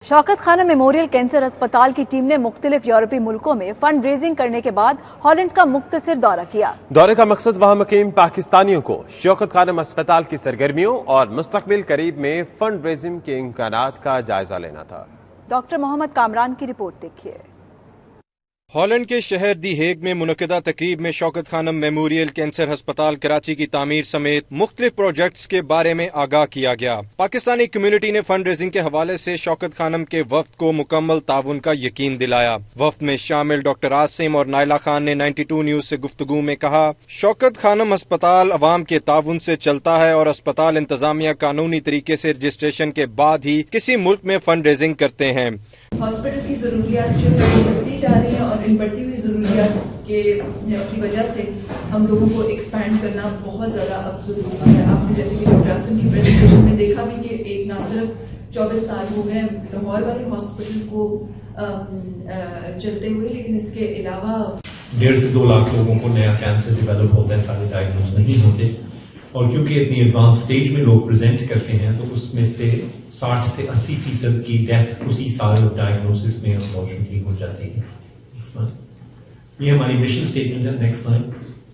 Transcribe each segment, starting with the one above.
شوکت خانم memorial cancer اسپتال کی team نے مختلف یورپی ملکوں میں فنڈ ریزنگ کرنے کے بعد ہالینڈ کا مختصر دورہ کیا۔ دورے کا مقصد وہاں مقیم پاکستانیوں کو شوکت خانم اسپتال کی سرگرمیوں اور مستقبل قریب میں فنڈ ریزنگ کے امکانات کا جائزہ لینا تھا۔ ڈاکٹر محمد کامران کی رپورٹ دیکھیے۔ ہالینڈ کے شہر دی ہیگ میں منعقدہ تقریب میں شوکت خانم میموریل کینسر ہسپتال کراچی کی تعمیر سمیت مختلف پروجیکٹس کے بارے میں آگاہ کیا گیا۔ پاکستانی کمیونٹی نے فنڈ ریزنگ کے حوالے سے شوکت خانم کے وفد کو مکمل تعاون کا یقین دلایا۔ وفد میں شامل ڈاکٹر عاصم اور نائلہ خان نے 92 نیوز سے گفتگو میں کہا، شوکت خانم ہسپتال عوام کے تعاون سے چلتا ہے اور اسپتال انتظامیہ قانونی طریقے سے رجسٹریشن کے بعد ہی کسی ملک میں فنڈ ریزنگ کرتے ہیں۔ ہاسپٹل کی ضروریات جو ہے بڑھتی جا رہی ہیں اور ان بڑھتی ہوئی ضروریات کی وجہ سے ہم لوگوں کو ایکسپینڈ کرنا بہت زیادہ اب ضروری ہے۔ آپ نے جیسے کہ ڈاکٹر عاصم کی پریزنٹیشن میں دیکھا بھی کہ ایک نہ صرف 24 سال ہو گئے لاہور والے ہاسپٹل کو چلتے ہوئے، لیکن اس کے علاوہ 1.5 سے 2 لاکھ لوگوں کو نیا کینسر ڈیولپ ہوتا ہے، سارے ڈائگنوز نہیں ہوتے، اور کیونکہ اتنی ایڈوانس سٹیج میں لوگ پریزنٹ کرتے ہیں تو اس میں سے 60 سے 80% کی ڈیتھ اسی سال ڈائگنوسس میں انفارچونیٹلی ہو جاتی ہے۔ یہ ہماری مشن اسٹیٹمنٹ ہے۔ نیکسٹ لائن،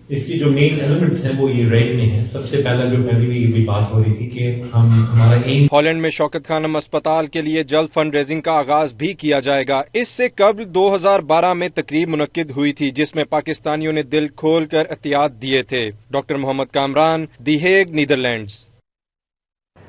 اس کی جو مین ایلیمنٹس ہیں وہ یہ ریڈ میں ہیں۔ سب سے پہلا جو پہلی بھی بات ہو رہی تھی کہ ہمارا ایم ہالینڈ میں شوکت خانم اسپتال کے لیے جلد فنڈ ریزنگ کا آغاز بھی کیا جائے گا۔ اس سے قبل 2012 میں تقریب منعقد ہوئی تھی جس میں پاکستانیوں نے دل کھول کر عطیات دیے تھے۔ ڈاکٹر محمد کامران، دی ہیگ، نیدرلینڈز۔